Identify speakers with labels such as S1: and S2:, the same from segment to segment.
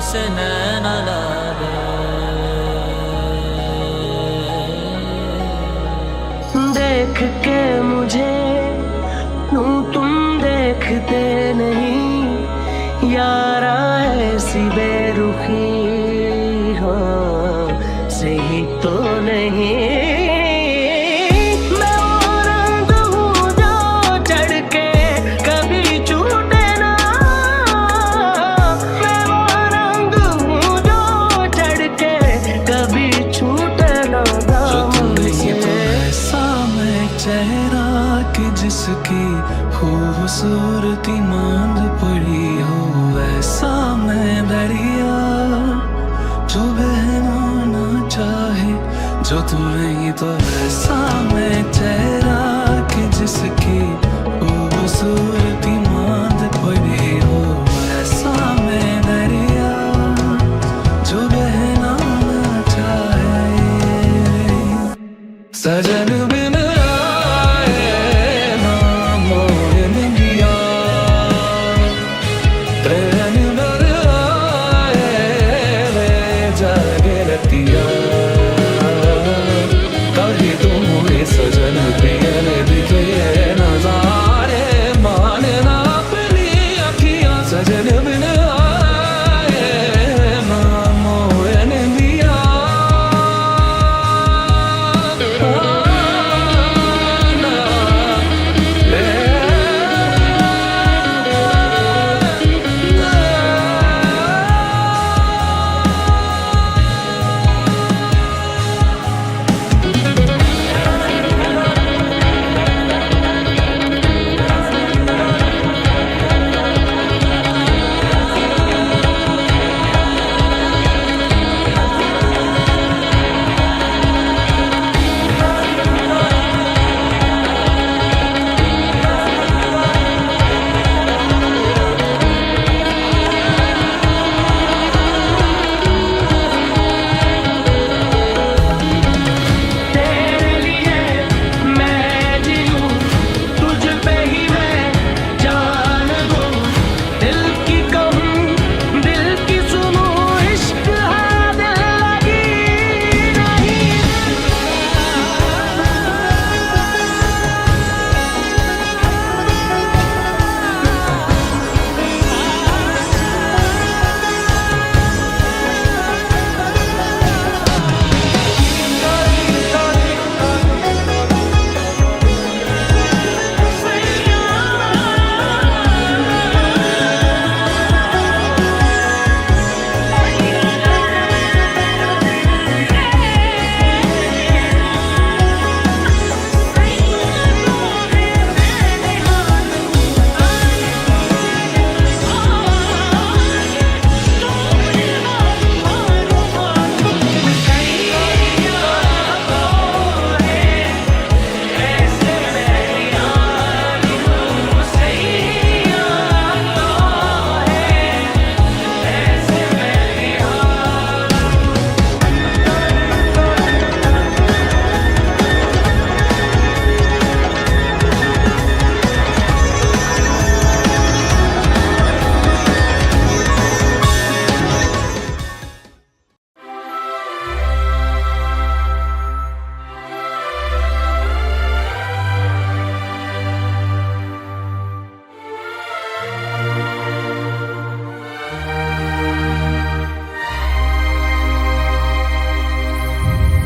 S1: से नैना लागे।
S2: देख के मुझे यूं तुम देखते नहीं यारा, ऐसी बेरुखी हाँ सही तो नहीं। मैं वो रंग हूँ जो चढ़ के कभी छूटे ना, मैं वो रंग हूँ जो चढ़ के कभी छूटे ना।
S3: चेहरा कि जिसकी खूबसूरती मांद पड़ी हो, ऐसा मैं दरिया जो बहना चाहे जो तू नहीं तो ऐसा मैं चेहरा कि जिसकी खूबसूरती मांद पड़ी हो, ऐसा मैं दरिया जो बहना चाहे। सजन बिन सजन पियल दिखे नजारे माने ना अपनी अखियां, सजन बिन आए ना मोहन दिया।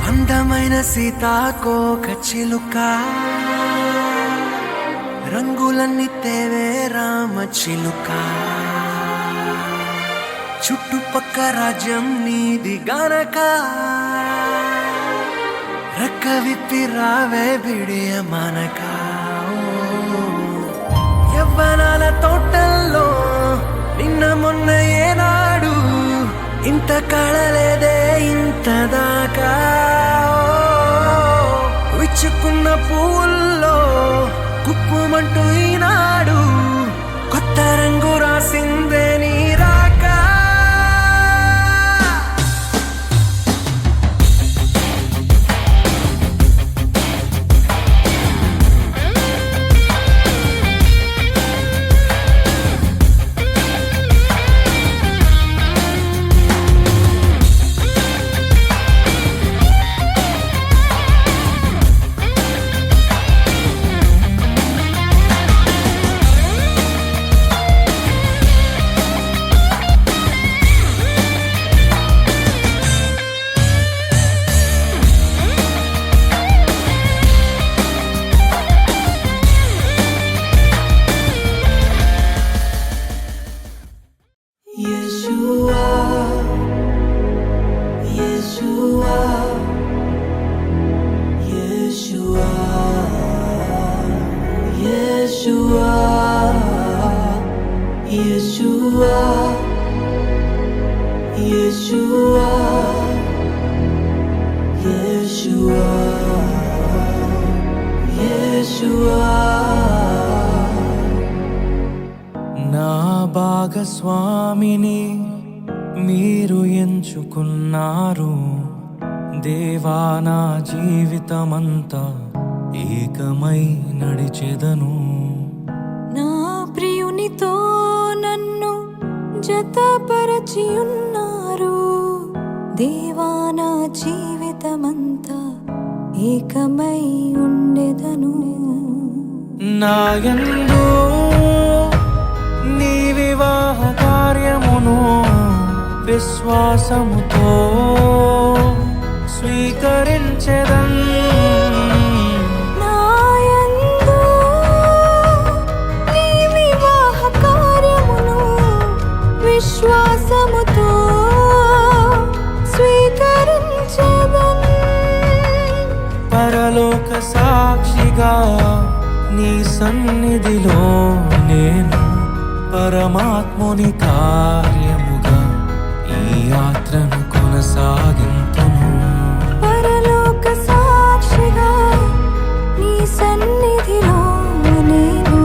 S3: అందమైన సీతాకోక చిలుక, రంగులన్నీ తేవే రామ చిలుక, చుట్టుపక్క రాజ్యం నీది గనక, రెక్క విప్పి రావే బిడియ మనక. యవ్వనాల తోటల్లో నిన్న మొన్న ఏనాడు ఇంత కళలేదే ఇంత దాకా. విచ్చుకున్న పూల్లో కుప్పుమంటూ ఈనాడు కొత్త రంగు రాసిందే నీ రాక.
S1: Yeshua, Yeshua, Yeshua, Yeshua.
S3: నా భాగస్వామిని మీరు ఎంచుకున్నారు దేవా, నా జీవితమంతా ఏకమై నడిచెదను.
S4: నా ప్రియునితో నన్ను జతపరచి ఉన్నారు దేవా, నా జీవితమంతా ఏకమై ఉండెదను.
S3: నాయందు నీ వివాహ కార్యమును విశ్వాసముతో స్వీకరించెదన్.
S4: నాయందు నీ వివాహ కార్యమును విశ్వాసముతో స్వీకరించెదన్.
S3: పరలోక సాక్షిగా నీ సన్నిధిలో నేను పరమాత్ముని కార్యముగా ఈ యాత్రను కొనసాగింతును.
S4: పరలోక సాక్షిగా నీ సన్నిధిలో నేను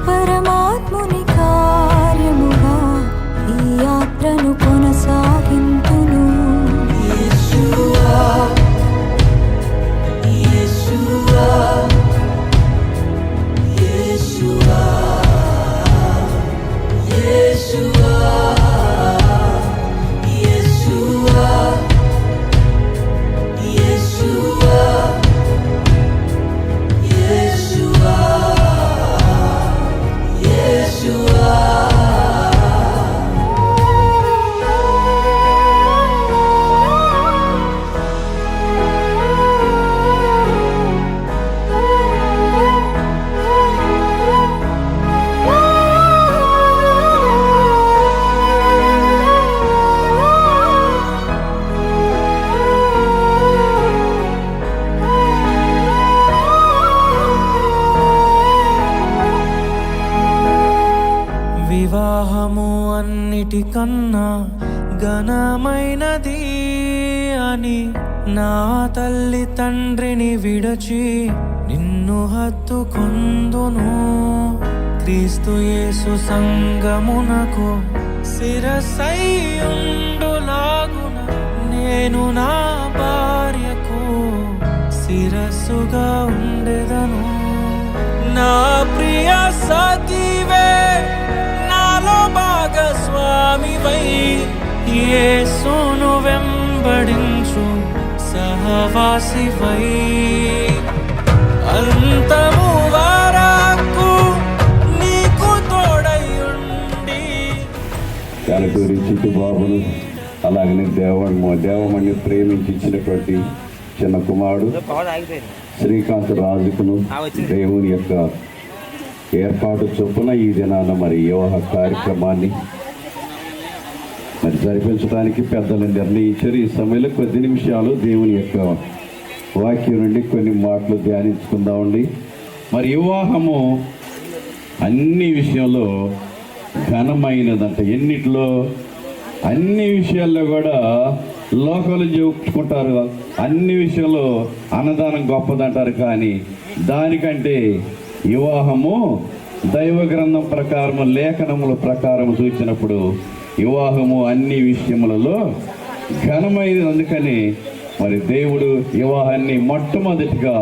S4: పరమాత్ముని కార్యముగా ఈ యాత్రను కొనసాగింతును.
S1: Yeshua, Yeshua, Yeshua, Yeshua, Yeshua, Yeshua, Yeshua, Yeshua.
S3: వివాహము అన్నిటికన్నా ఘనమైనది అని నా తల్లి తండ్రిని విడచి నిన్ను హత్తుకొందును. క్రీస్తు యేసు సంగమునకు శిరస్సైయుండులాగున నేను నా భార్యకు శిరస్సుగా ఉండెదను. నా ప్రియ సఖివే నాలో భాగస్వామివై యేసును వెంబడించు సహవాసివై అంతము వరకు నీకు తోడయుండి.
S5: కాలటూరి చిట్టుబాబును అలాగనే దేవమణి ప్రేమించి ఇచ్చినటువంటి చిన్న కుమారుడు శ్రీకాంత్ రాజుకును దేవుని యొక్క ఏర్పాటు చొప్పున ఈ దినాన మరి వివాహ కార్యక్రమాన్ని మరి జరిపించడానికి పెద్దలు నిర్ణయించారు. ఈ సమయంలో కొద్ది నిమిషాలు దేవుని యొక్క వాక్యం నుండి కొన్ని మాటలు ధ్యానించుకుందామండి. మరి వివాహము అన్ని విషయంలో ఘనమైనదంట. ఎన్నిట్లో అన్ని విషయాల్లో కూడా లోకాలు చెప్పుకుంటారు, అన్ని విషయంలో అన్నదానం గొప్పదంటారు. కానీ దానికంటే వివాహము దైవ గ్రంథం ప్రకారము లేఖనముల ప్రకారము చూసినప్పుడు వివాహము అన్ని విషయములలో ఘనమైనది. అందుకని మరి దేవుడు వివాహాన్ని మొట్టమొదటిగా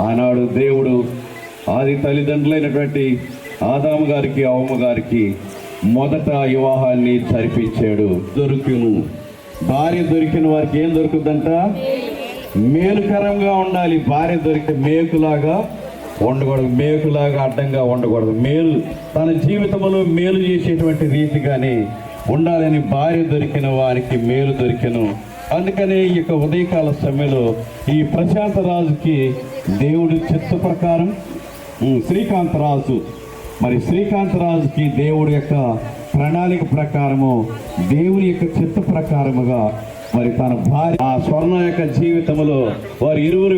S5: ఆనాడు దేవుడు ఆది తల్లిదండ్రులైనటువంటి ఆదాము గారికి అవ్వ గారికి మొదట వివాహాన్ని జరిపించాడు. దొరుకును భార్య దొరికిన వారికి ఏం దొరుకుతుందంట? మేలుకరంగా ఉండాలి. భార్య దొరికితే మేకులాగా ఉండకూడదు, మేకులాగా అడ్డంగా ఉండకూడదు. మేలు తన జీవితంలో మేలు చేసేటువంటి రీతిగానే ఉండాలని భార్య దొరికిన వారికి మేలు దొరికెను. అందుకనే ఈ యొక్క ఉదయకాల సమయంలో ఈ ప్రశాంత రాజుకి దేవుడి చిత్త ప్రకారం శ్రీకాంత్ రాజుకి దేవుడి యొక్క ప్రణాళిక ప్రకారము దేవుని యొక్క చిత్త ప్రకారముగా మరి తన భార్య ఆ స్వర్ణ యొక్క జీవితంలో వారి ఇరువురు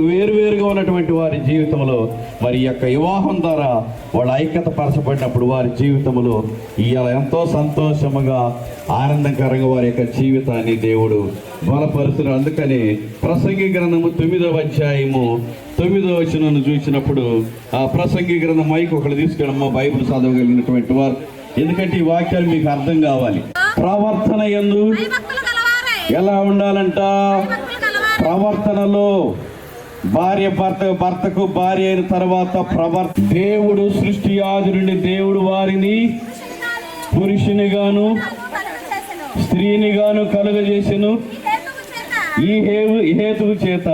S5: వేరువేరుగా ఉన్నటువంటి వారి జీవితంలో మరి ఈ యొక్క వివాహం ద్వారా వాళ్ళ ఐక్యత పరచబడినప్పుడు వారి జీవితంలో ఇవాళ ఎంతో సంతోషముగా ఆనందకరంగా వారి యొక్క జీవితాన్ని దేవుడు బలపరుస్తున్నారు. అందుకని ప్రసంగి గ్రంథము 9వ అధ్యాయము 9వ వచనాన్ని చూసినప్పుడు ఆ ప్రసంగి గ్రంథం మైక్ ఒకటి తీసుకెళ్ళమ్మా, బైబిల్ చదవగలిగినటువంటి వారు. ఎందుకంటే ఈ వాక్యాలు మీకు అర్థం కావాలి. ప్రవర్తన యందు ఎలా ఉండాలంట? ప్రవర్తనలో భర్తకు భార్య అయిన తర్వాత దేవుడు సృష్టి ఆది నుండి దేవుడు వారిని పురుషునిగాను స్త్రీనిగాను కలుగజేసెను. ఈ హేతువు చేత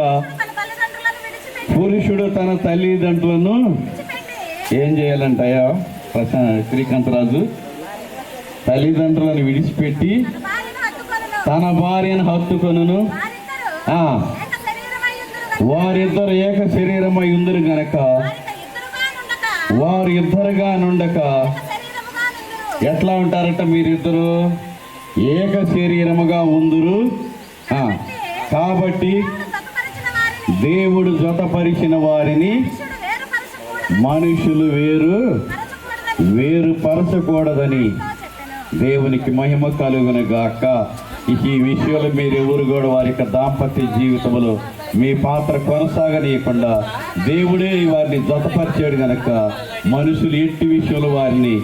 S5: పురుషుడు తన తల్లిదండ్రులను ఏం చేయాలంటాయా శ్రీకాంతరాజు? తల్లిదండ్రులను విడిచిపెట్టి తన భార్యను హత్తుకొనును, వారిద్దరు ఏక శరీరమై ఉందరు గనక వారు ఇద్దరుగా నుండక ఎట్లా ఉంటారట? మీరిద్దరు ఏక శరీరముగా ఉందురు. కాబట్టి దేవుడు జతపరిచిన వారిని మనుషులు వేరు పరచకూడదని దేవునికి మహిమ కలుగును గాక. ఈ విషయంలో మీరు ఎవరు కూడా వారి యొక్క దాంపత్య జీవితంలో మీ పాత్ర కొనసాగనీయకుండా దేవుడే వారిని జతపరిచాడు గనక మనుషులు ఎట్టి విషయంలో వారిని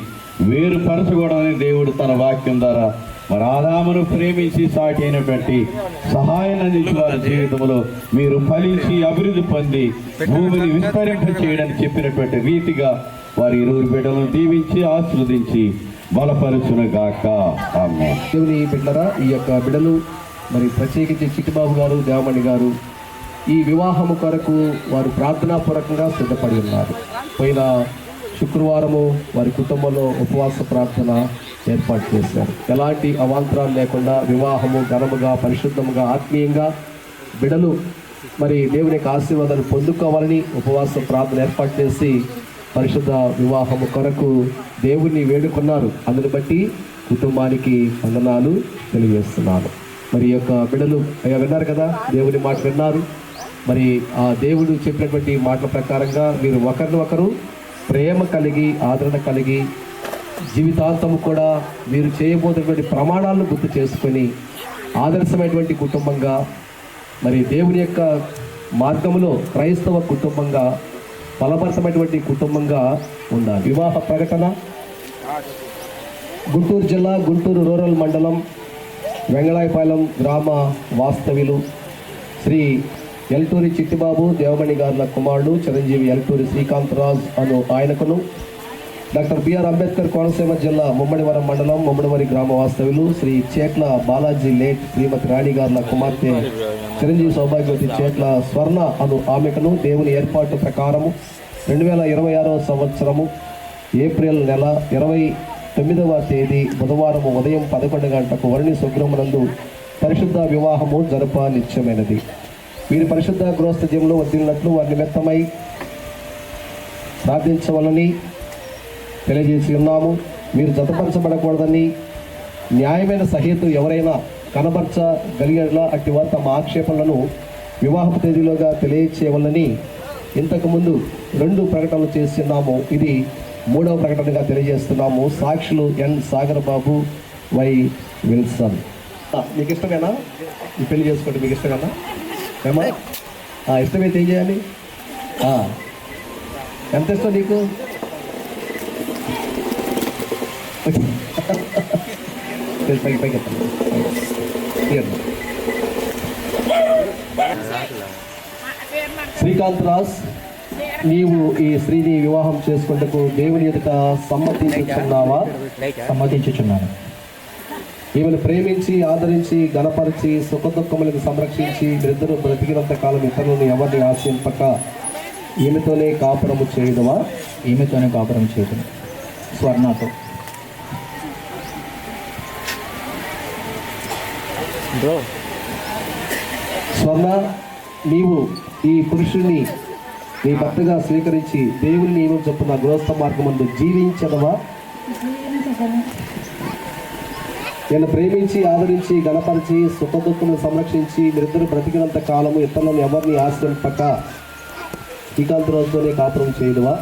S5: వేరుపరచకూడదని దేవుడు తన వాక్యం ద్వారా మరి ఆదామును ప్రేమించి సాటి అయినటువంటి సహాయం అందించి వారి జీవితంలో మీరు ఫలించి అభివృద్ధి పొంది భూమిని విస్తరింప చేయడానికి చెప్పినటువంటి రీతిగా వారి ఇరువురు బిడ్డలను దీవించి ఆశీర్వదించి బలపరుచునుగాక. ఆమేన్.
S6: దేవుని బిడ్డరా, ఈ యొక్క బిడ్డలు మరి ప్రత్యేకించి చిట్టిబాబు గారు, దేవమణి గారు ఈ వివాహము కొరకు వారు ప్రార్థనాపూర్వకంగా సిద్ధపడి ఉన్నారు. పోయిన శుక్రవారము వారి కుటుంబంలో ఉపవాస ప్రార్థన ఏర్పాటు చేశారు. ఎలాంటి అవాంతరాలు లేకుండా వివాహము ఘనముగా, పరిశుద్ధముగా, ఆత్మీయంగా బిడ్డలు మరి దేవుని యొక్క ఆశీర్వాదాలు పొందుకోవాలని ఉపవాస ప్రార్థన ఏర్పాటు చేసి పరిశుద్ధ వివాహము కొరకు దేవుణ్ణి వేడుకున్నారు. అందుని బట్టి కుటుంబానికి వందనాలు తెలియజేస్తున్నాను. మరి యొక్క బిడ్డలు అయ్యా విన్నారు కదా, దేవుని మాట విన్నారు. మరి ఆ దేవుడు చెప్పినటువంటి మాటల ప్రకారంగా మీరు ఒకరినొకరు ప్రేమ కలిగి, ఆదరణ కలిగి, జీవితాంతము కూడా మీరు చేయబోతున్నటువంటి ప్రమాణాలను గుర్తు చేసుకొని ఆదర్శమైనటువంటి కుటుంబంగా, మరి దేవుని యొక్క మార్గంలో క్రైస్తవ కుటుంబంగా, బలపరచమైనటువంటి కుటుంబంగా ఉండాలి. వివాహ ప్రకటన గుంటూరు జిల్లా గుంటూరు రూరల్ మండలం వెంగళాయపాలెం గ్రామ వాస్తవ్యులు శ్రీ ఎల్టూరి చిట్టిబాబు దేవమణి గారుల కుమారుడు చిరంజీవి ఎల్టూరి శ్రీకాంతరాజ్ అను ఆయనకును, డాక్టర్ బిఆర్ అంబేద్కర్ కోనసీమ జిల్లా ముమ్మడివరం మండలం ముమ్మడివరి గ్రామ వాస్తవ్యులు శ్రీ చేట్ల బాలాజీ లేట్ శ్రీమతి రాణి గారుల కుమార్తె చిరంజీవి సౌభాగ్యవతి చేట్ల స్వర్ణ అను ఆమెకును దేవుని ఏర్పాటు ప్రకారము 2026 సంవత్సరము ఏప్రిల్ నెల 29వ తేదీ బుధవారం ఉదయం 11 గంటలకు వర్ణి స్వగృహమునందు పరిశుద్ధ వివాహము జరప నిత్యమైనది. వీరి పరిశుద్ధ గృహస్థ్యంలో వదిలినట్లు వారి నిమిత్తమై ప్రార్థించవాలని తెలియజేసి ఉన్నాము. మీరు జతపరచబడకూడదని న్యాయమైన సహేతు ఎవరైనా కనబరచగలిగేలా అట్టి వారు తమ ఆక్షేపణలను వివాహపు తేదీలోగా తెలియచేయవాలని ఇంతకుముందు 2 ప్రకటనలు చేస్తున్నాము. ఇది 3వ ప్రకటనగా తెలియజేస్తున్నాము. సాక్షులు ఎన్ సాగర్ బాబు, వై విల్సన్. మీకు ఇష్టమేనా ఈ పెళ్లి చేసుకోండి? మీకు ఇష్టమేనా? ఏమా ఇష్టమైతే ఏం చేయాలి? ఎంత ఇష్టం నీకు? పైకి శ్రీకాంతరాజ్, నీవు ఈ స్త్రీని వివాహం చేసుకుంటకు దేవుని ఎదుట సమ్మతించుచున్నావా?
S7: సమ్మతించుచున్నాను.
S6: ఈమెను ప్రేమించి, ఆదరించి, గణపరిచి, సుఖదుఖములను సంరక్షించి మీరిద్దరూ బ్రతికినంత కాలం ఇతరులను ఎవరిని ఆశింపక ఈమెతోనే కాపురము చేయదువా?
S7: ఈమెతోనే కాపురం చేయదు. స్వర్ణతో.
S6: స్వర్ణ, నీవు ఈ పురుషుణ్ణి నీ భర్తగా స్వీకరించి దేవుని నియమం చొప్పున గృహస్థ మార్గమందు జీవించదవా? నేను ప్రేమించి ఆదరించి గణపరిచి సుఖదుఖములను సంరక్షించి మీరిద్దరు బ్రతికినంత కాలము ఇతరులను ఎవరిని ఆశ్రయింపక శ్రీకాంతరాజుతోనే కాపురం చేయదువా?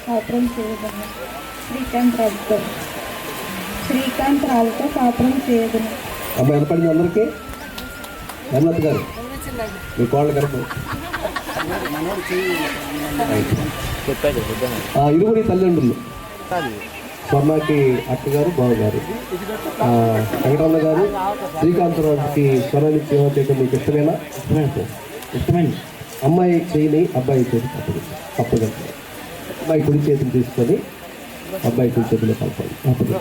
S8: కాపురం చేయదును. శ్రీకాంతరావుతో కాపురం చేయదును.
S6: అమ్మాయి ఎంత పడింది అందరికీ? హేమలత గారు మీ కోళ్ళ కనుక ఇరువురి తల్లిదండ్రులు స్వర్ణకి అక్కగారు బావగారు వెంకటరమణ గారు శ్రీకాంతరావుకి స్వర్ణానికి సేవ చేయడం మీకు ఇష్టమేనా? ఇష్టమైంది. అమ్మాయి చేయని అబ్బాయి చేతి తప్పదు. అమ్మాయి కుడి చేతిని తీసుకొని అబ్బాయి కుడి చేతిలో కలపాలి. అప్పుడు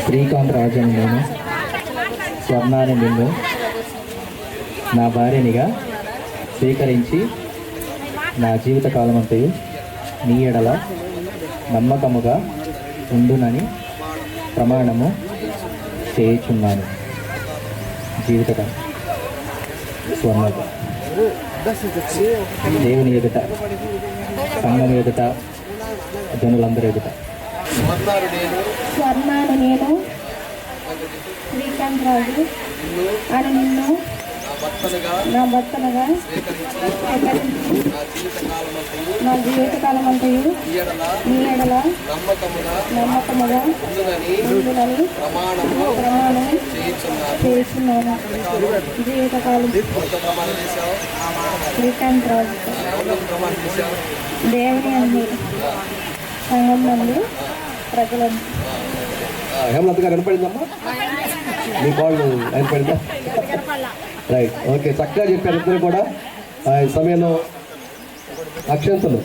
S7: శ్రీకాంత్ రాజన్ నేను స్వర్ణాన్ని నిన్ను నా భార్యనిగా స్వీకరించి నా జీవితకాలమంతయు నీ ఎడల నమ్మకముగా ఉండునని ప్రమాణము చేయుచున్నాను. జీవితకాలం స్వర్ణత దేవుని ఎదుట, సంఘం ఎదుట, జనులందరి ఎదుట
S8: స్వర్ణాను నేను శ్రీకాంతరాజు అని నిన్ను నా భర్తనగా స్వీకరించి నా జీవితకాలం అంతయు నీ ఎడల నమ్మకముగా ఉండునని ప్రమాణం చేస్తున్నాను. జీవితకాలం శ్రీకాంతరాజు దేవుని అన్ని సంఘం నుండి ప్రజలను.
S6: హేమలత గారు వినపడిందమ్మా? మీ కాళ్ళు వినపడిందా? రైట్, ఓకే, చక్కగా చెప్పారు ఇద్దరు కూడా. ఈ సమయంలో అక్షంతలు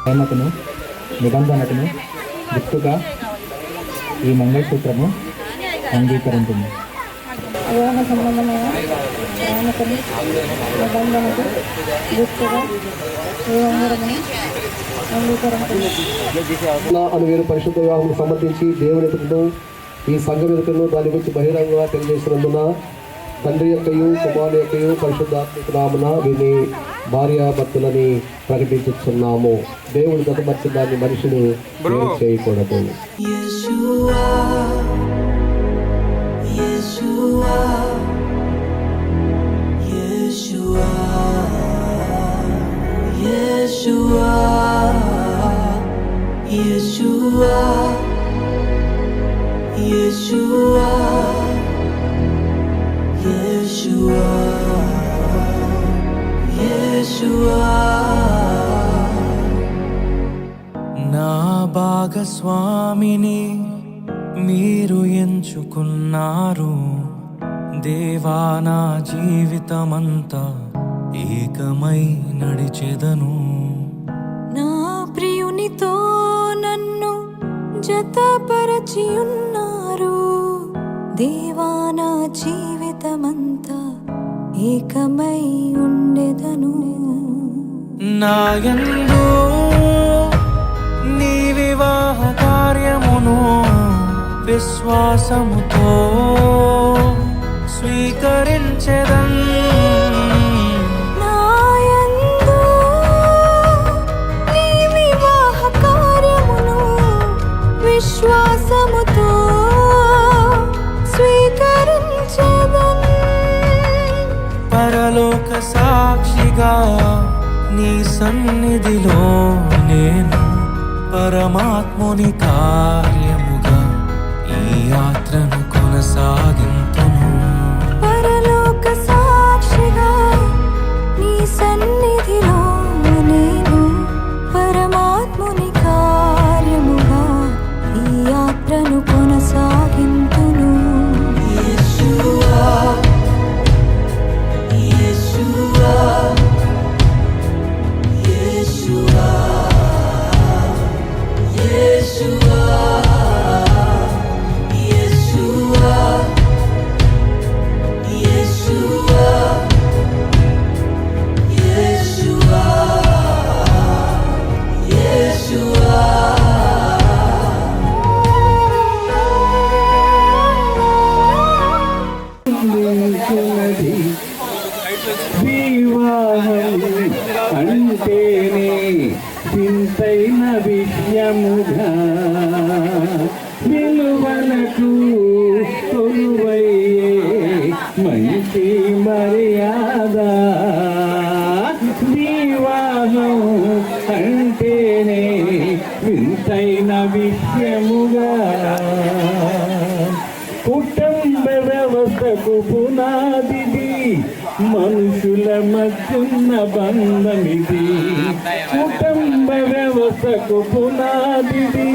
S7: ప్రేమకును నిబంధనకును గుర్తుగా ఈ మంగళసూత్రము అంగీకరించింది.
S8: వివాహ సంబంధమైన ప్రేమకును నిబంధనకు గుర్తుగా ఈ ఉంగరమును అంగీకరించింది.
S6: అను వేరు పరిశుద్ధ వివాహం సమర్థించి దేవుని ఎదుటను ఈ సంఘం ఎదుటను దాని గురించి బహిరంగంగా తెలియజేసినందున తండ్రి యొక్కయు కుమారుని యొక్కయు పరిశుద్ధాత్మక నామమున వీరిని భార్యాభర్తలని ప్రకటించుతున్నాము. దేవుడు గతమర్చి దాన్ని మనుషులు చేయకూడదు.
S1: Yeshua, Yeshua, Yeshua, Yeshua, Yeshua, Yeshua, Yeshua, Yeshua.
S3: నా భాగస్వామిని మీరు ఎంచుకున్నారు దేవా, నా జీవితమంతా ఏకమై నడిచెదను.
S4: నా ప్రియునితో నన్ను జతపరచి ఉన్నారు దేవా నా జీవితమంతా ఏకమై ఉండెదను
S3: నాయందు నీ వివాహ కార్యమును విశ్వాసముతో స్వీకరించెదన్
S4: నాయందు నీ వివాహ కార్యమును విశ్వాసముతో స్వీకరించెదన్
S3: పరలోక సాక్షిగా నీ సన్నిధిలో నేను పరమాత్ముని కార్యముగా ఈ యాత్రను కొనసాగింతును
S4: పరలోక సాక్షిగా నీ సన్నిధిలో నేను పరమాత్ముని కార్యముగా ఈ యాత్రను కొనసాగింతును
S1: Yeshua, Yeshua, Yeshua, Yeshua, Yeshua, Yeshua, Yeshua, Yeshua.
S6: వివాహం అంటేనే వింతైన విషయముగా విలువలకు కొలువయ్యే మంచి మర్యాద వివాహం అంటేనే వింతైన విషయముగా కుటుంబ వ్యవస్థకు పునాదిది మనుషుల మధ్యున్న బంధమిది కుటుంబ వ్యవస్థకు పునాదిది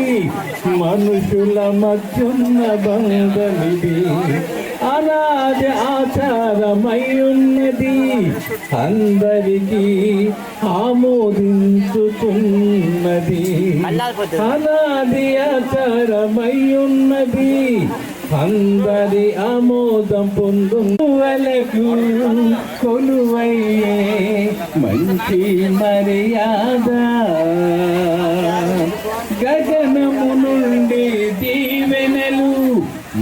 S6: మనుషుల మధ్యున్న బంధమిది అనాది ఆచారమై ఉన్నది అందరికీ ఆమోదించుతున్నది అనాది ఆచారమై ఉన్నది అందరి ఆమోదం పొందువలకు కొలువయ్యే మంచి మర్యాద గగనము నుండి దీవెనలు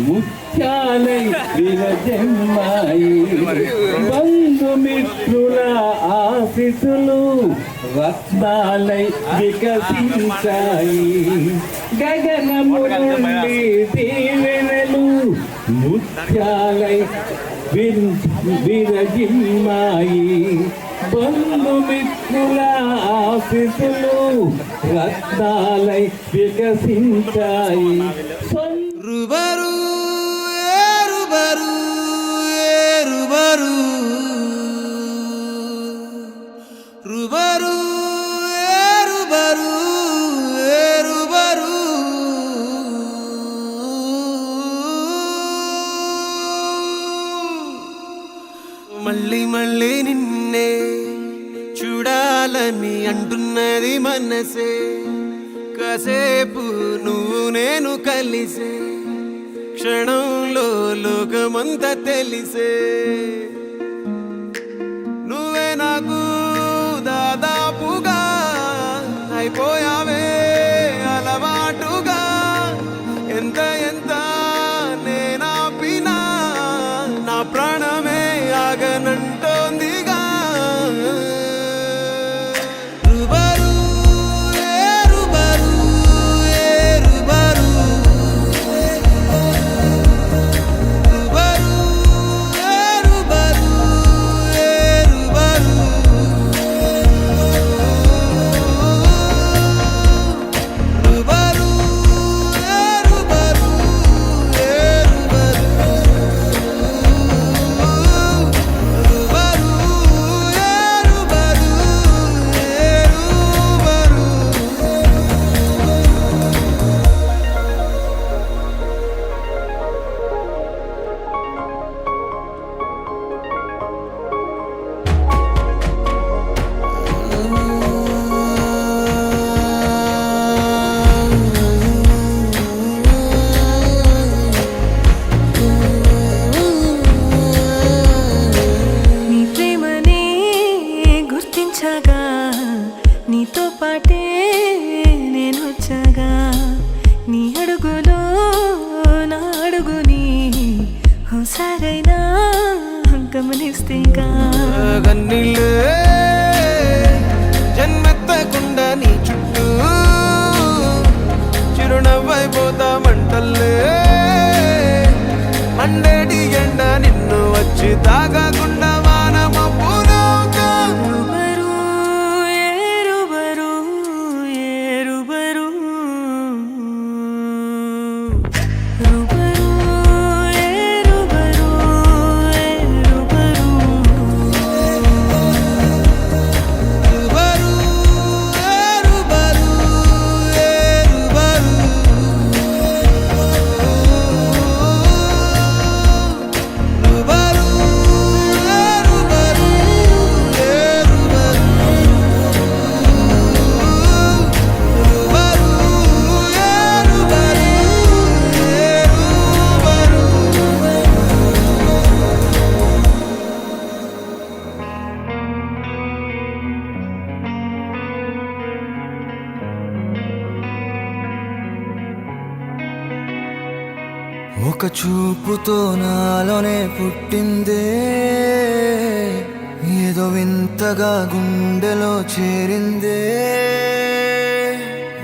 S6: ముత్యాలై విరజమ్మాయి బంధుమిత్రుల ఆశీస్సులు రత్నాలై వికసించాయి గగనము నుండి దీవెనలు ముత్యాలై విరజిమ్మాయి బంధుమిత్రుల ఆశీస్సులు రత్నాలై వికసించాయి
S3: రుబరు రుబరు రుబరు రుబరు రుబరు రుబరు మళ్ళీ మళ్ళీ నిన్నే చూడాలని అంటున్నది మనసే కాసేపు నువ్వు నేను కలిసే క్షణంలో లోకమంతా తెలిసే నువ్వే నాకు దాదాపుగా అయిపోయావే అలవాటుగా ఎంత ఎంత నేనాపినా నా ప్రాణమే ఆగనంటోందిగా రుబరు రుబరు రుబరు రుబరు
S4: అడుగులో నా అడుగుని హుసారైనా గమనిస్తేగా
S3: గన్నీళ్ళే జన్మెత్తకుండా నీ చుట్టూ చిరునవ్వైపోతా మంటల్లే మండేటి ఎండ నిన్ను వచ్చి తాగకుండా వానమబ్బులోగా
S4: రుబరు ఏరుబరు ఏరుబరు రుబరు ఏరుబరు ఏరుబరు
S3: రుబరు ఏరుబరు ఏరుబరు రుబరు ఏరుబరు ఏరుబరు రుబరు ఒక చూపుతో నాలోనే పుట్టిందే ఏదో వింతగా గుండెలో చేరిందే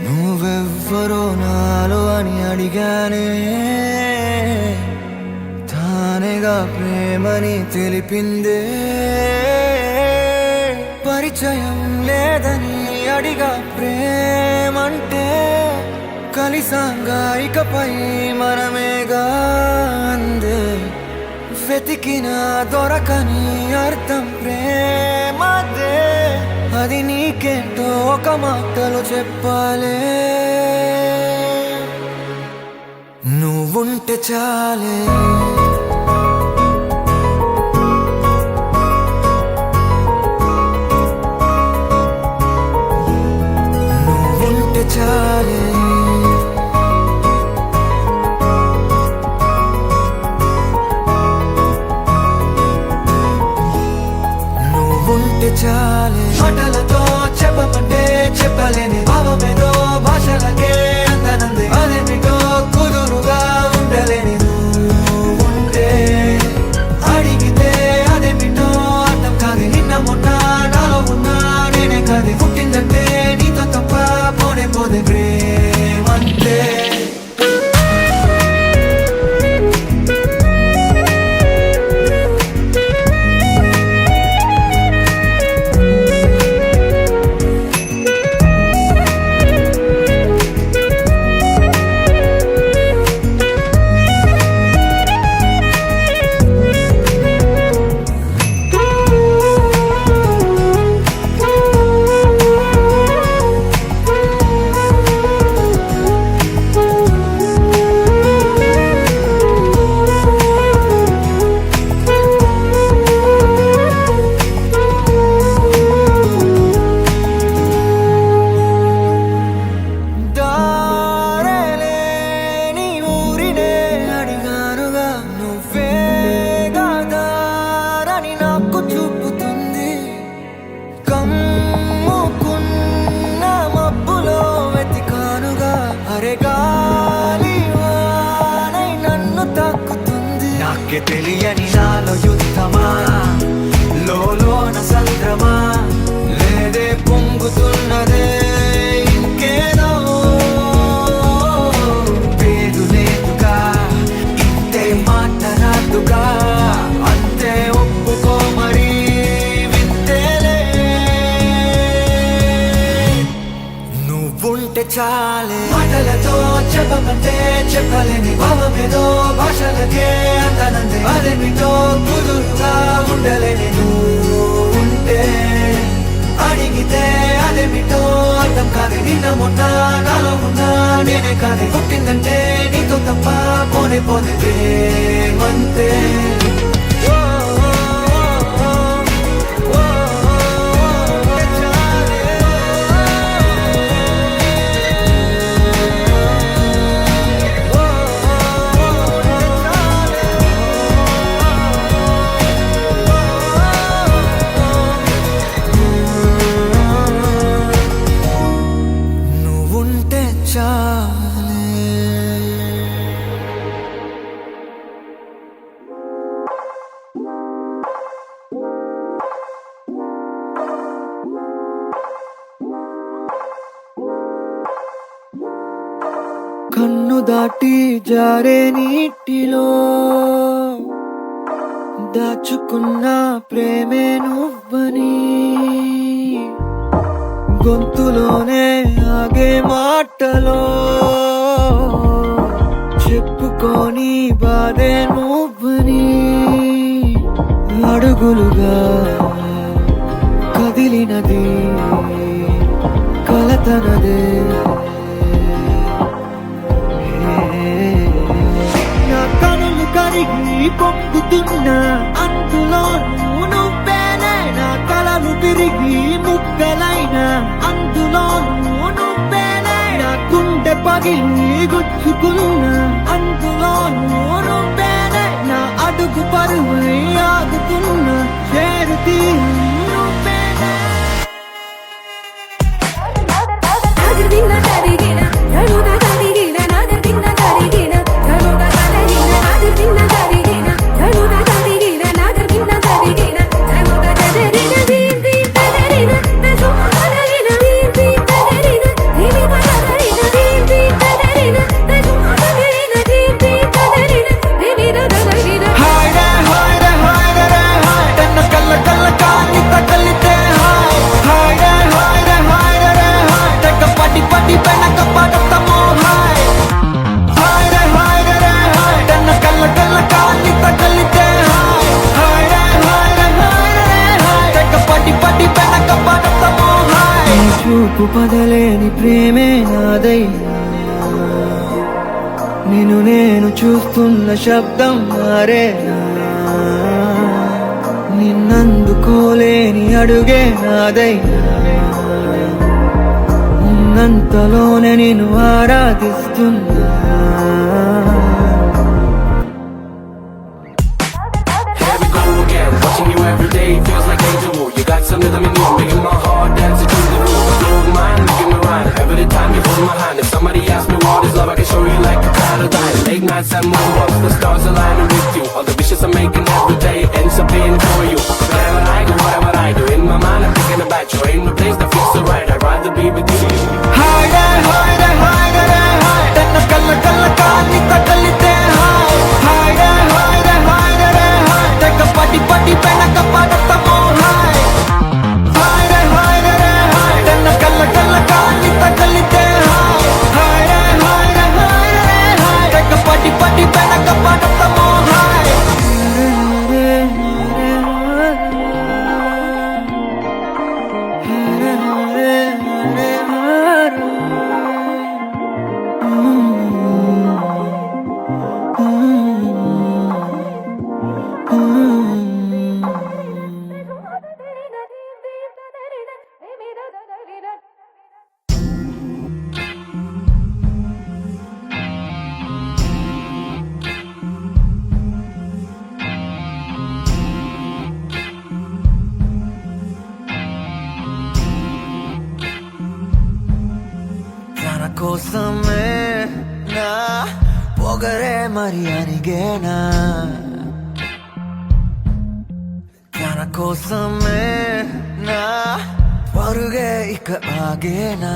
S3: నువ్వెవ్వరో నాలో అని అడిగానే తానేగా ప్రేమని తెలిపిందే పరిచయం లేదని అడిగా ప్రేమంటే కలిసాంగా ఇకపై మనమేగా అందే వెతికిన దొరకని అర్థం ప్రేమదే అది నీకేంటో ఒక మాటలో చెప్పాలే నువ్వుంటే చాలే నువ్వుంటే చాలే నువ్వుంటే చాలే మాటలతో చెప్పమంటే చెప్పలేని భావమేదో భాషలకే అందనంది అదేమిటో కుదురుగా ఉండలేని నువ్వుంటే అడిగితే అదేమిటో అర్థం కాదు నిన్న మొన్న నాలో ఉన్నా నేనే కాదు పుట్టిందంటే నీతో తప్ప పోనే పోదే ప్రేమంతే తెలియని నాలో యుద్ధమా లోన సంద్రమా లేదే పొంగుతున్నదే ఇంకేదో పేరు లేదుగా ఇంతే మాట్లాడుగా అంతే ఒప్పుకో మరి వింతేలే నువ్వుంటే చాలే మాటలతో చెప్పమంటే చెప్పలేని భావమేదో భాషలకే అందనందే అదేమిటో కుదురుగా ఉండలేని నువ్వుంటే అడిగితే అదేమిటో అర్థం కాదు నిన్న మొన్న నాలో ఉన్నా నేనే కాదు పుట్టిందంటే నీతో తప్ప పోనే పోతే ప్రేమంతే చాలే దాటి జారే నీటిలో దాచుకున్న ప్రేమే నువ్వని గొంతులోనే ఆగే మాటలో చెప్పుకొని బాధే నువ్వని అడుగులుగా కదిలినది కలతనదే నా కనులు కరిగి పొంగుతున్నా అందులో నువ్వేనే నా కలలు తిరిగి ముక్కలైన అందులో నువ్వేనే నా గుండె పగిలి గుచ్చుకున్నా అందులో నువ్వేనే నా అడుగు పరువై ఆగుతున్నా చేరుతీ నువ్వేనే చూపు పదలేని ప్రేమే నాదయ్యా నేను చూస్తున్న శబ్దం మారేనా నిన్నందుకోలేని అడుగే నాదయ్యా ఉన్నంతలోనే నేను ఆరాధిస్తున్నా
S9: Watching you every day feels like deja vu. You got some rhythm in you, making my heart dance to the roof. Blowing mine, making me rhyme. Every time you hold my hand, if somebody asks me what is love, I can show you like a paradise. Late nights and moonwalks, the stars aligning with you. All the wishes I'm making every day ends up being for you. Wherever I go, whatever I do, in my mind I'm thinking about you. Ain't no place that feels so right. I'd rather be with you.
S3: hide tena kalla kaani takalite hide teka padi pena kapada mo hide tena kalla kaani takalite hide teka padi pena kapada mo కోసమే నా పొగరే మరి అనిగేనా తన కోసమే నా పరుగే ఇక ఆగేనా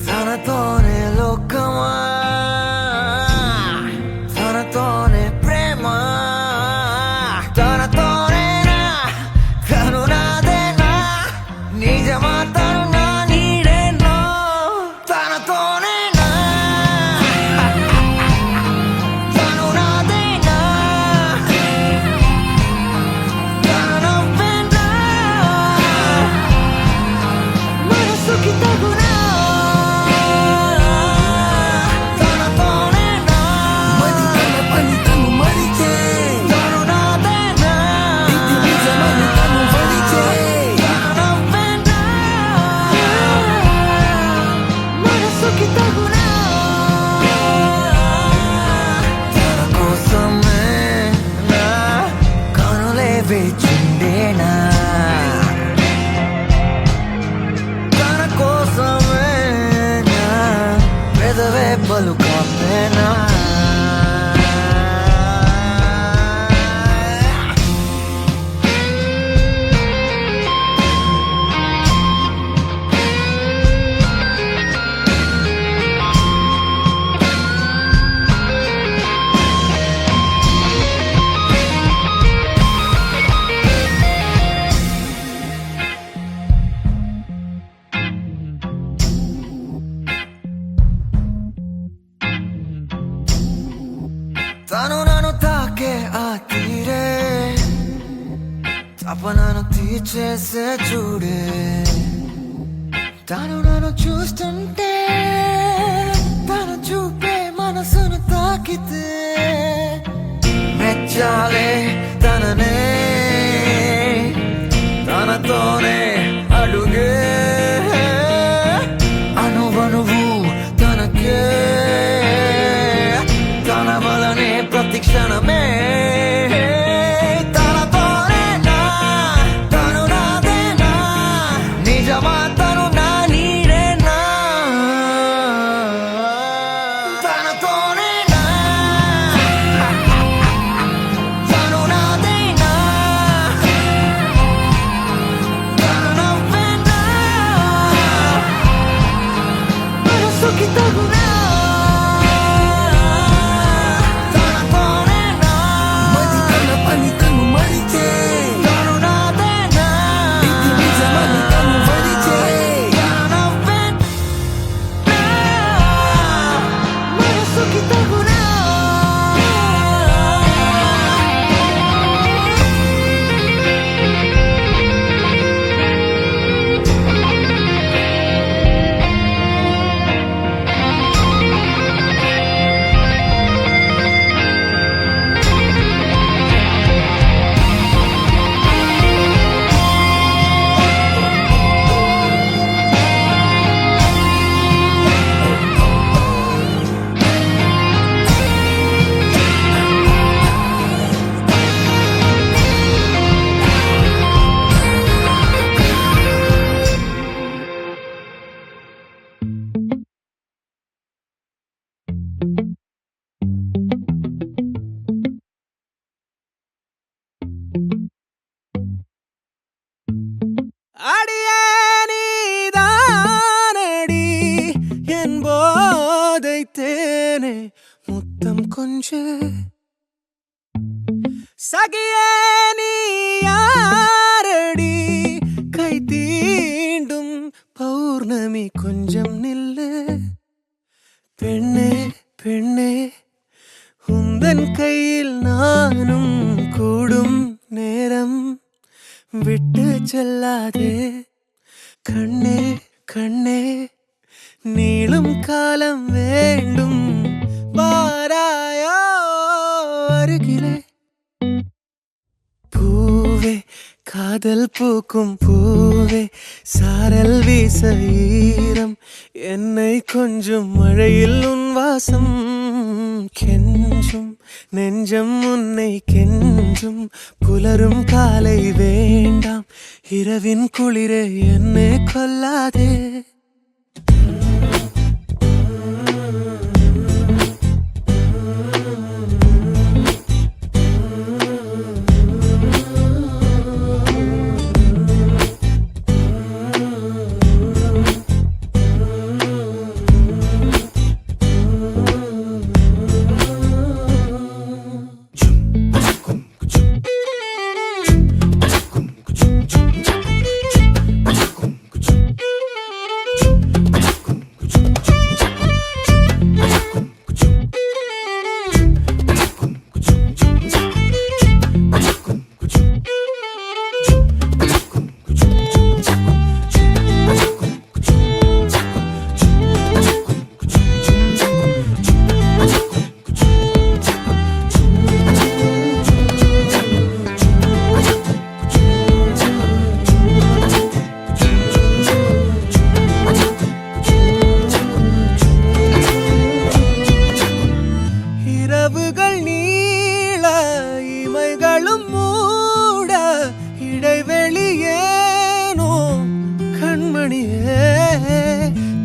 S3: తనతోనే లోకమా తనతోనే ప్రేమ తనతోనే తను నాదేనా నిజమా తను నా నీడేనా తనతోనేనా తను నాదేనా తను నవ్వేనా మనసుకి తగునా తనతోనేనా మది తన పని తను మరిచే తను నాదేనా ఇది నిజమని తను వలిచే తన కోసమే నా కనులే వేచిండేనా తన కోసమే నా పెదవే పలుకాపేనా తను నన్ను తాకే ఆ తీరే తపనను తీర్చేసే చూడే తను నన్ను చూస్తుంటే తను చూపే మనసును తాకితే మెచ్చాలే తననే తనతోనే అడుగే అనువనువు తనకే తన వలనే ప్రతి క్షణమే తనతోనేనా తను నాదేనా నిజమా తను నా నీరేనా తనతోనేనా తను నాదేనా తను నవ్వేనా మనసుకి తగునా
S4: போதைத்தேனே முத்தம் கொஞ்சு சகியே நீ யாரடி கை தீண்டும் பௌர்ணமி கொஞ்சம் நில்லு பெண்ணே பெண்ணே உந்தன் கையில் நானும் கூடும் நேரம் விட்டு செல்லாதே கண்ணே கண்ணே நீளும் காலம் வேண்டும் வாராயோ அருகிலே பூவே காதல் பூக்கும் பூவே சாரல் வீச ஈரம் என்னை கொஞ்சம் மழையில் உன் வாசம் கெஞ்சும் நெஞ்சம் உன்னை கெஞ்சும் புலரும் காலை வேண்டாம் இரவின் குளிரே என்னை கொல்லாதே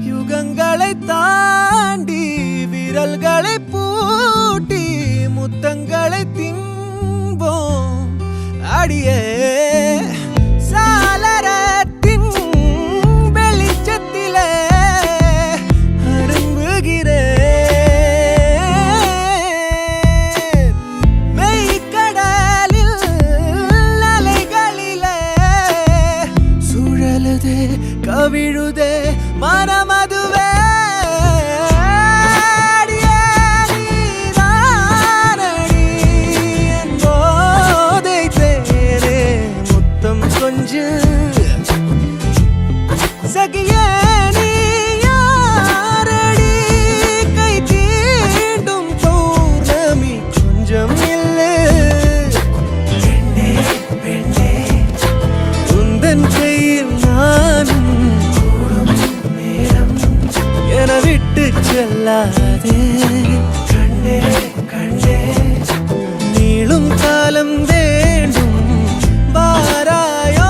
S4: யுகங்களை தாண்டி விரல்களை பூட்டி முத்தங்களை தின்போம் அடியே சாளரத்தின் வெளிச்சத்திலே அரும்புகிறேன் மெய்க்கடலில் அலைகளிலே சுழலுதே கவிழுதே மனமதுவே ചെല്ലാതെ കണ്ടേ കണ്ടേ നീളും കാലം വേണ്ടും വാരായോ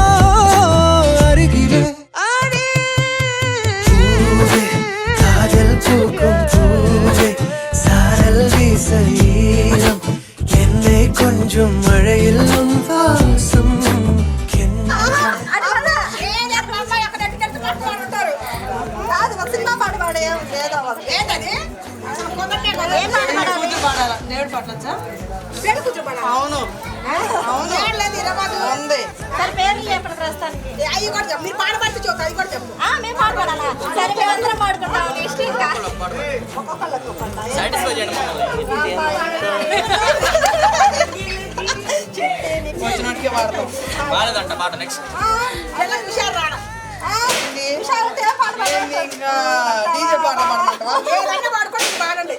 S4: അരികിലെ പൂവേ കാതൽ പൂക്കും പൂവേ സാരൽ വീസീരം എന്നെ കൊഞ്ചും മഴയിൽ വാസം
S10: అవును అవును ఉంది
S8: సరే పేర్లు చెప్పండి ప్రస్తుతానికి
S10: అవి కూడా చెప్పు మీరు పాడబడితే చూద్దాం అవి కూడా చెప్పు
S8: మేము పాడుకోవాలా సరే మేమందరం పాడుకుంటాం నెక్స్ట్ ఇంకా
S10: వచ్చినట్టుగా పాడతాం
S11: బాలేదంట పాట నెక్స్ట్
S10: హుషారు రాడా ఇంకా డీజే పాట పాడమంటావా ఏదైనా పాడుకోండి పాడండి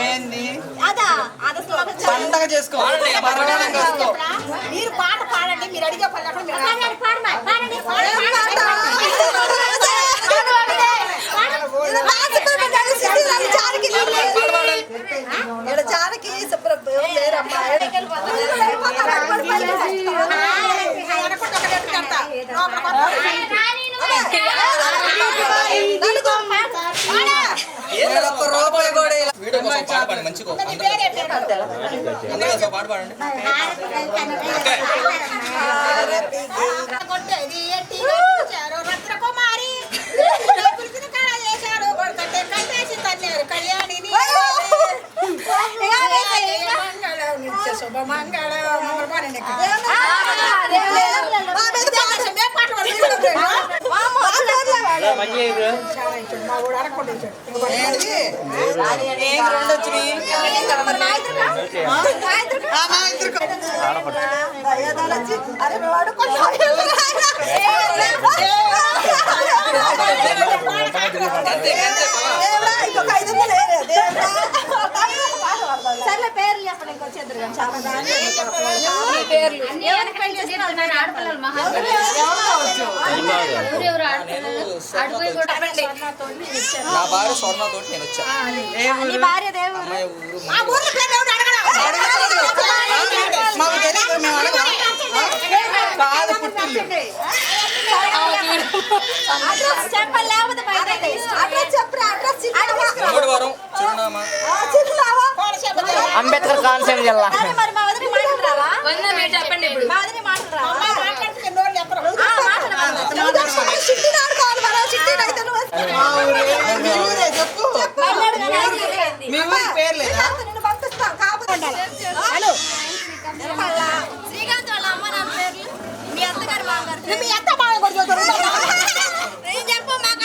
S10: ఏంది పండగ చేసుకో మీరు పాట పాడండి మీరు అడిగే చారకి రూపాయి కూడా
S11: మంచిగా పాట పాడండి
S10: రత్నకుమారి చేశాడు కొడుకంటే కట్టేసి తల్లేరు కళ్యాణిని మంగళం నిత్య శుభ మంగళం
S8: సర్లే పేర్లు చెప్పండి ఇంకొచ్చేద్దరు పేర్లు ఆడపిల్లలు
S11: నా భార్య స్వర్ణతో నేను వచ్చా
S8: నీ భార్య దేవుడు చెప్పండి లేకపోతే
S11: అంబేద్కర్ కాన్సెప్ట్ జిల్లా
S8: మరి మా వదిలి మాట్లాడరావా చెప్పండి ఇప్పుడు మా వదిలి మాట్లాడరావా
S10: మీ ఊరి పేరు లేదా
S8: శ్రీకాంత్ వాళ్ళ అమ్మ నా పేర్లు మీ అత్తగారు బాగారు
S10: మీ అత్త బాగా
S8: నేను చెప్పు మాకు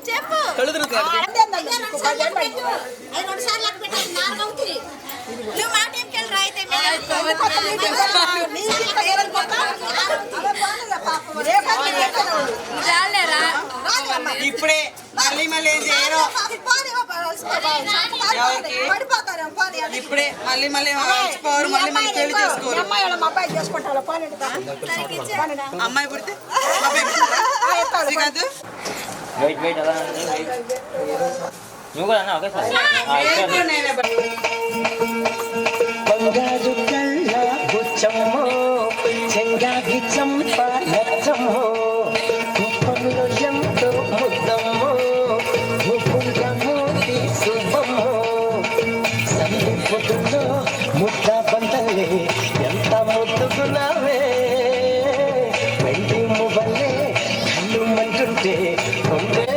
S8: చెప్పు రెండు సార్లు పెట్టాలి 4 అవుతుంది నువ్వు మాట ఇంకెళ్ళి రాయితే
S10: ఇప్పుడే మళ్ళీ మళ్ళీ ఏం చేయరు ఇప్పుడే మళ్ళీ మళ్ళీ మర్చిపోరు మళ్ళీ మళ్ళీ పెళ్లి చేసుకోరు అమ్మాయి చేసుకుంటారు అమ్మాయి పుడితే కాదు
S11: వెయిట్ అలా నువ్వు కూడా అన్నా ఒకేసారి బంగారు కళ్ళ గుచ్చమ్మో చెంగాగి చంపాలచ్చమ్మో పనులు ఎంతో ముద్దమ్మో ముగ్గురమ్మో తీసుబమ్మో సందు పొద్దులో ముద్ద బందలే ఎంత ముద్దుకున్నావే వెండి మువ్వలే కళ్ళు మంటుంటే ఉండే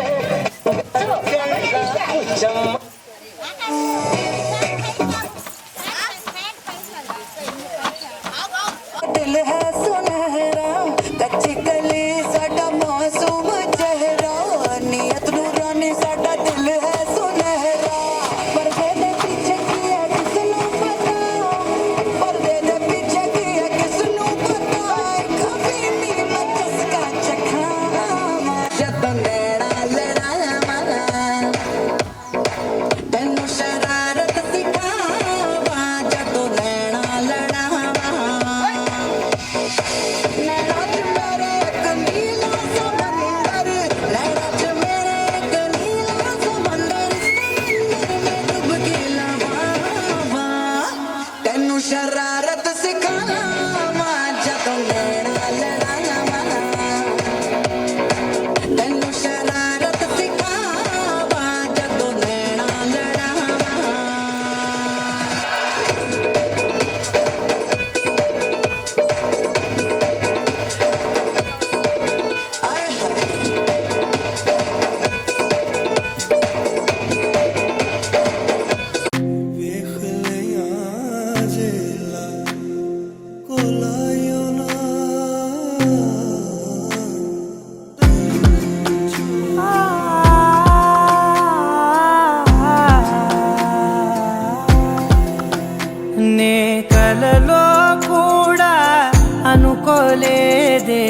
S11: గుచ్చమ్మ
S1: दिल है सुनहरा कच्ची गली साडा मासूम चेहरा नियत नूरानी साडा दिल है सुनहरा पर्दे दे पीछे किया किसनू पता पर्दे दे पीछे किया किसनू पता कभी नी मैं किसका चखा जद नैना लड़ावा तेनू शरारत सिखावा जद नैना लड़ावा
S2: కలలో కూడా అనుకోలేదే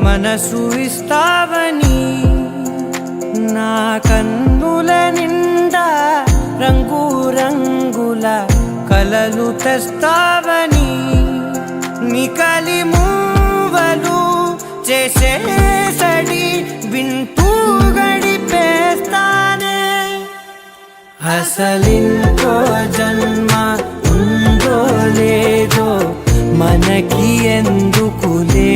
S2: మనసు ఇస్తావని. నా కన్నుల నిండా రంగు రంగుల కలలు తెస్తావని. నికలి మూవలు చేసేసడి వింటూ గడిపేస్తానే. అసలింకో జన్మ ఉందో లేదో మనకి ఎందుకులే,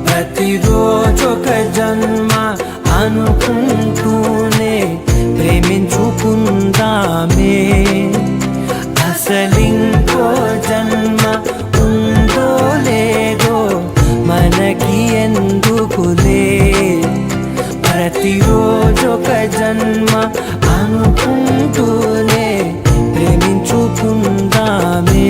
S2: ప్రతిరోజొక జన్మ అనుకుంటూనే ప్రేమించుకుందామే. అసలింకో జన్మ ఉందో లేదో మనకి ఎందుకులే, ప్రతిరోజొక జన్మ అనుకుంటూనే ప్రేమించుకుందామే.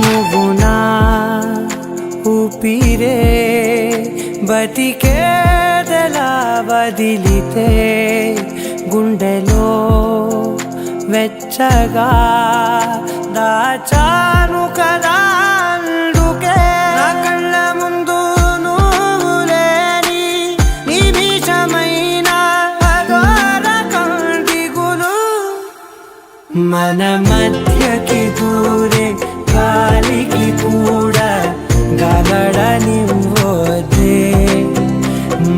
S2: నువ్వు నా ఊపిరే బతికేదలా వదిలితే, గుండెలో వెచ్చగా దాచాను కదా అందుకే. నా కళ్ళ ముందు నువ్వు లేని నిమిషమైన అఘోర కంటిగులు, మన మధ్యకి దూరే గాలికి కూడా గలడనివ్వదే.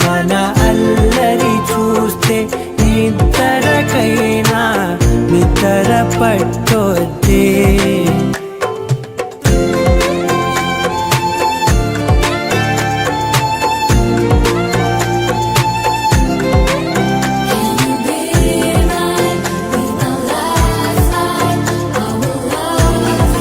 S2: మన అల్లరి చూస్తే నిద్రకైనా నిద్ర పట్టొద్దే.
S8: Be my last night, I will love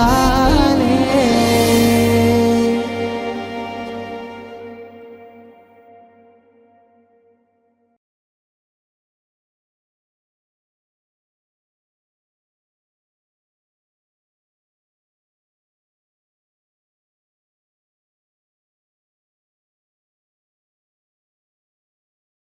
S4: ఆ